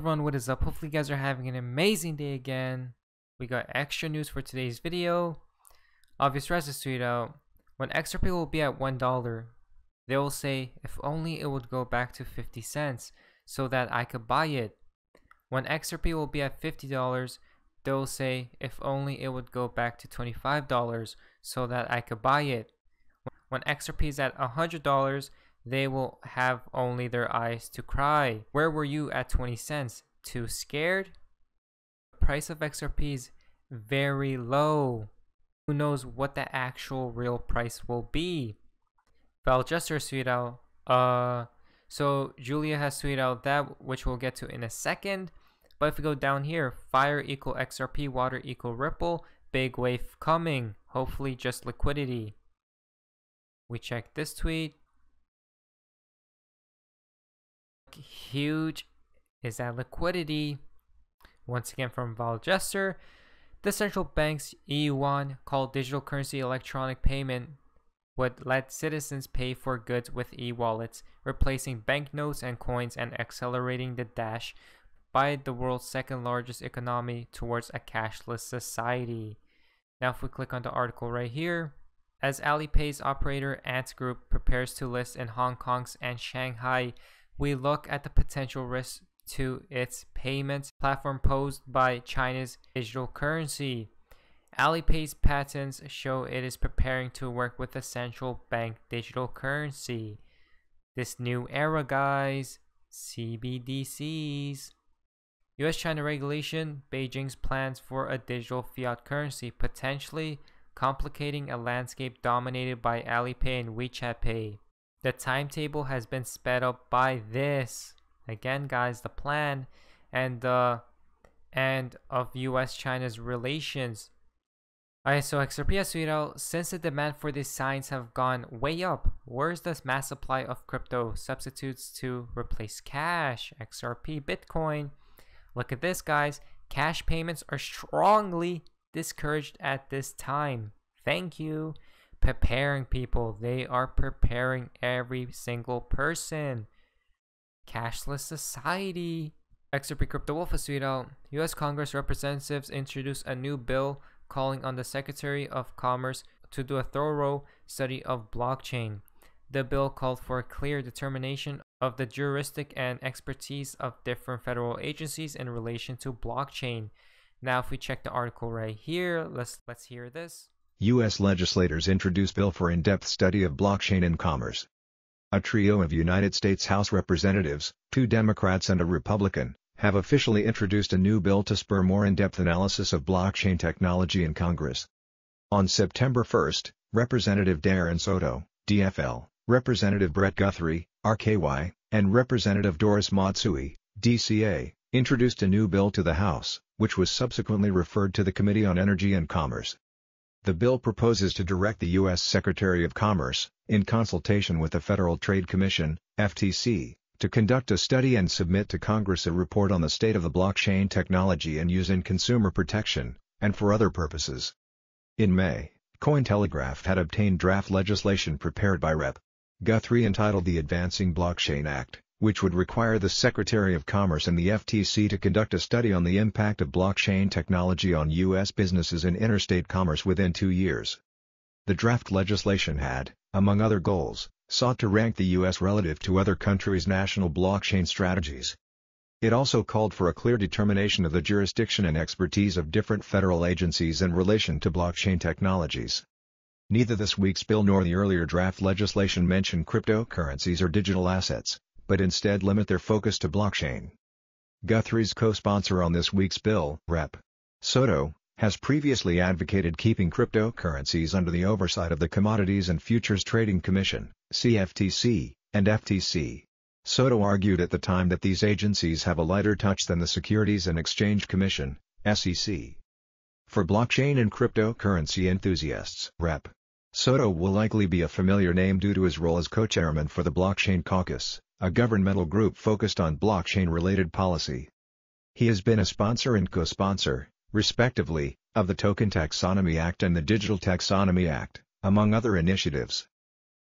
everyone, what is up? Hopefully you guys are having an amazing day again. We got extra news for today's video. Obvious Res is tweeted out, when XRP will be at $1, they will say, if only it would go back to 50 cents so that I could buy it. When XRP will be at $50, they will say, if only it would go back to $25 so that I could buy it. When XRP is at $100, they will have only their eyes to cry. Where were you at 20 cents? Too scared? The price of XRP is very low. Who knows what the actual real price will be? Valgester tweeted out, so Julia has tweeted out that, which we'll get to in a second. But if we go down here, fire equal XRP, water equal ripple, big wave coming, hopefully just liquidity. We check this tweet. Huge is that liquidity. Once again from Valgester, the central bank's yuan, called digital currency electronic payment, would let citizens pay for goods with e-wallets, replacing banknotes and coins and accelerating the dash by the world's second largest economy towards a cashless society. Now if we click on the article right here, as Alipay's operator Ant Group prepares to list in Hong Kong's and Shanghai, we look at the potential risks to its payments platform posed by China's digital currency. Alipay's patents show it is preparing to work with the central bank digital currency. This new era, guys, CBDCs. US-China regulation, Beijing's plans for a digital fiat currency, potentially complicating a landscape dominated by Alipay and WeChat Pay. The timetable has been sped up by this. Again, guys, the plan and of US-China's relations. Alright, so XRP has tweeted out, since the demand for these signs have gone way up, where's this mass supply of crypto substitutes to replace cash? XRP, Bitcoin. Look at this, guys. Cash payments are strongly discouraged at this time. Thank you. Preparing people. They are preparing every single person. Cashless society. XRP Crypto Wolf has tweeted out, U.S. Congress representatives introduced a new bill calling on the Secretary of Commerce to do a thorough study of blockchain. The bill called for a clear determination of the jurisdiction and expertise of different federal agencies in relation to blockchain. Now if we check the article right here, let's hear this. U.S. legislators introduce bill for in-depth study of blockchain in commerce. A trio of United States House Representatives, 2 Democrats and a Republican, have officially introduced a new bill to spur more in-depth analysis of blockchain technology in Congress. On September 1, Representative Darren Soto, DFL, Representative Brett Guthrie, RKY, and Representative Doris Matsui, DCA, introduced a new bill to the House, which was subsequently referred to the Committee on Energy and Commerce. The bill proposes to direct the U.S. Secretary of Commerce, in consultation with the Federal Trade Commission, FTC, to conduct a study and submit to Congress a report on the state of the blockchain technology and use in consumer protection, and for other purposes. In May, Cointelegraph had obtained draft legislation prepared by Rep. Guthrie entitled the Advancing Blockchain Act, which would require the Secretary of Commerce and the FTC to conduct a study on the impact of blockchain technology on U.S. businesses and interstate commerce within 2 years. The draft legislation had, among other goals, sought to rank the U.S. relative to other countries' national blockchain strategies. It also called for a clear determination of the jurisdiction and expertise of different federal agencies in relation to blockchain technologies. Neither this week's bill nor the earlier draft legislation mention cryptocurrencies or digital assets, but instead limit their focus to blockchain. Guthrie's co-sponsor on this week's bill, Rep. Soto, has previously advocated keeping cryptocurrencies under the oversight of the Commodities and Futures Trading Commission, CFTC, and FTC. Soto argued at the time that these agencies have a lighter touch than the Securities and Exchange Commission, SEC. For blockchain and cryptocurrency enthusiasts, Rep. Soto will likely be a familiar name due to his role as co-chairman for the Blockchain Caucus, a governmental group focused on blockchain-related policy. He has been a sponsor and co-sponsor, respectively, of the Token Taxonomy Act and the Digital Taxonomy Act, among other initiatives.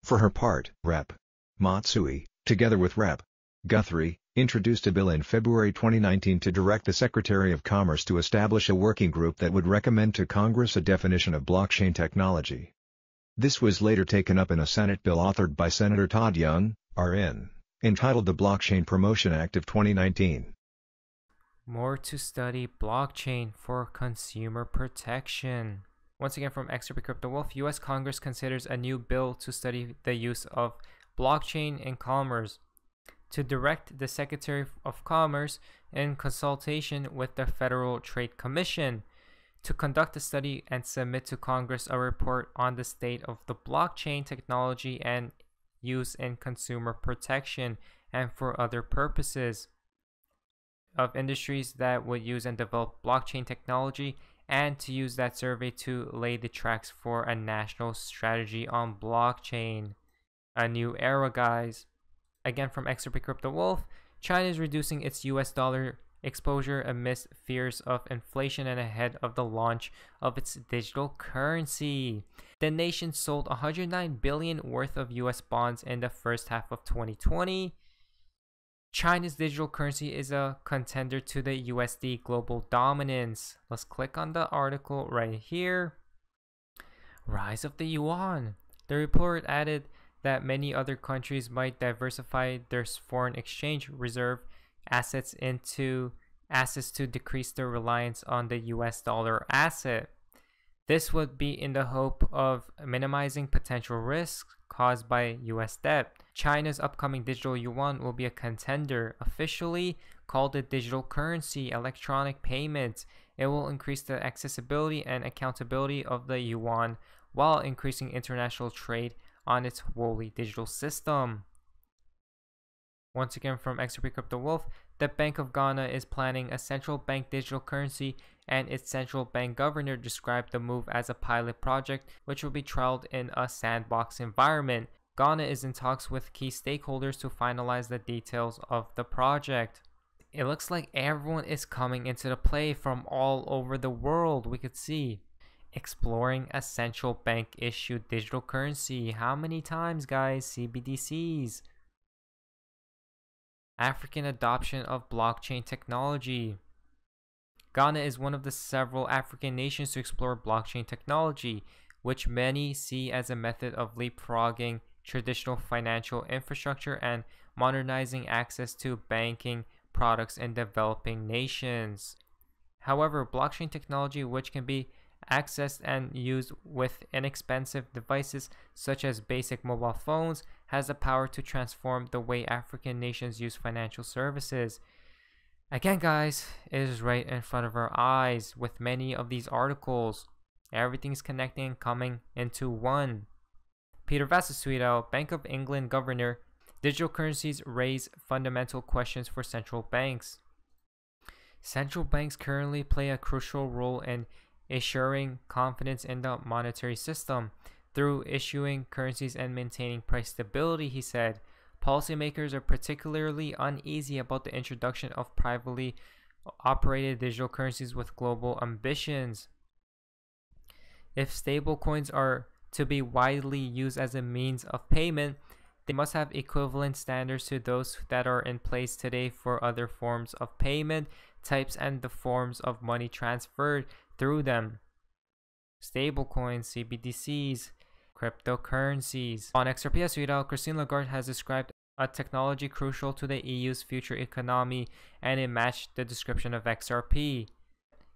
For her part, Rep. Matsui, together with Rep. Guthrie, introduced a bill in February 2019 to direct the Secretary of Commerce to establish a working group that would recommend to Congress a definition of blockchain technology. This was later taken up in a Senate bill authored by Senator Todd Young, RN, entitled the Blockchain Promotion Act of 2019. More to study blockchain for consumer protection. Once again from XRP Crypto Wolf, U.S. Congress considers a new bill to study the use of blockchain in commerce, to direct the Secretary of Commerce, in consultation with the Federal Trade Commission, to conduct a study and submit to Congress a report on the state of the blockchain technology and use in consumer protection and for other purposes of industries that would use and develop blockchain technology, and to use that survey to lay the tracks for a national strategy on blockchain. A new era, guys. Again from XRP Crypto Wolf, China is reducing its US dollar exposure amidst fears of inflation and ahead of the launch of its digital currency. The nation sold $109 billion worth of US bonds in the first half of 2020. China's digital currency is a contender to the USD global dominance. Let's click on the article right here. Rise of the yuan. The report added that many other countries might diversify their foreign exchange reserve assets into assets to decrease their reliance on the US dollar asset. This would be in the hope of minimizing potential risks caused by US debt. China's upcoming digital yuan will be a contender, officially called the digital currency electronic payment. It will increase the accessibility and accountability of the yuan while increasing international trade on its wholly digital system. Once again from XRP Crypto Wolf, the Bank of Ghana is planning a central bank digital currency, and its central bank governor described the move as a pilot project which will be trialed in a sandbox environment. Ghana is in talks with key stakeholders to finalize the details of the project. It looks like everyone is coming into the play from all over the world. We could see exploring a central bank issued digital currency. How many times, guys? CBDCs. African adoption of blockchain technology. Ghana is one of the several African nations to explore blockchain technology, which many see as a method of leapfrogging traditional financial infrastructure and modernizing access to banking products in developing nations. However, blockchain technology, which can be accessed and used with inexpensive devices such as basic mobile phones, has the power to transform the way African nations use financial services. Again, guys, it is right in front of our eyes with many of these articles. Everything's connecting and coming into one. Peter Vassus tweeted out, Bank of England Governor, digital currencies raise fundamental questions for central banks. Central banks currently play a crucial role in assuring confidence in the monetary system through issuing currencies and maintaining price stability, he said. Policymakers are particularly uneasy about the introduction of privately operated digital currencies with global ambitions. If stablecoins are to be widely used as a means of payment, they must have equivalent standards to those that are in place today for other forms of payment types and the forms of money transferred through them. Stablecoins, CBDCs, cryptocurrencies. On XRP ADDRESS, Christine Lagarde has described a technology crucial to the EU's future economy, and it matched the description of XRP.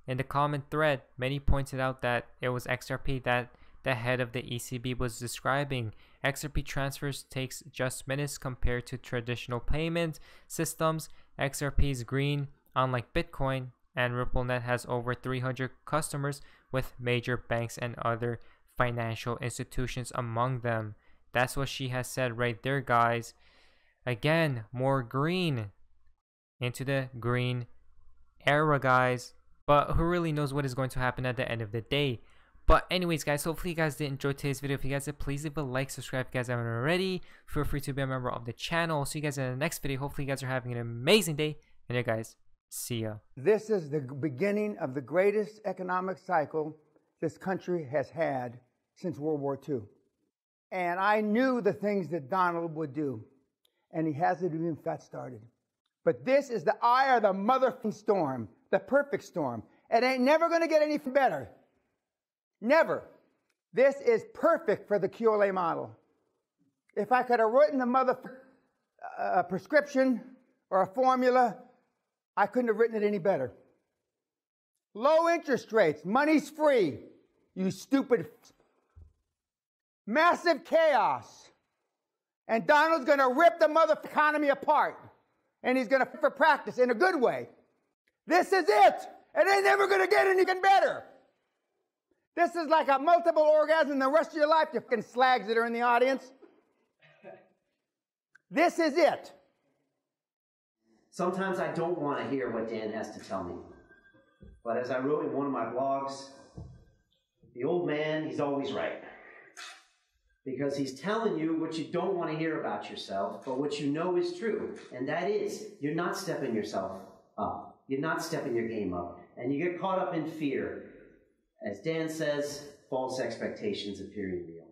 In the comment thread, many pointed out that it was XRP that the head of the ECB was describing. XRP transfers takes just minutes compared to traditional payment systems. XRP is green, unlike Bitcoin, and RippleNet has over 300 customers with major banks and other financial institutions among them. That's what she has said right there, guys. Again, more green. Into the green era, guys. But who really knows what is going to happen at the end of the day. But anyways, guys, hopefully you guys did enjoy today's video. If you guys did, please leave a like, subscribe if you guys haven't already. Feel free to be a member of the channel. I'll see you guys in the next video. Hopefully you guys are having an amazing day. And yeah, guys, see ya. This is the beginning of the greatest economic cycle this country has had since World War II. And I knew the things that Donald would do. And he hasn't even got started. But this is the eye of the motherfucking storm, the perfect storm. It ain't never going to get any better. Never. This is perfect for the QLA model. If I could have written a prescription or a formula, I couldn't have written it any better. Low interest rates, money's free, you stupid. Massive chaos. And Donald's going to rip the mother economy apart. And he's going to for practice in a good way. This is it. It ain't never going to get anything better. This is like a multiple orgasm the rest of your life, you fucking slags that are in the audience. This is it. Sometimes I don't want to hear what Dan has to tell me. But as I wrote in one of my blogs, the old man, he's always right. Because he's telling you what you don't want to hear about yourself, but what you know is true. And that is, you're not stepping yourself up. You're not stepping your game up. And you get caught up in fear. As Dan says, false expectations appearing real.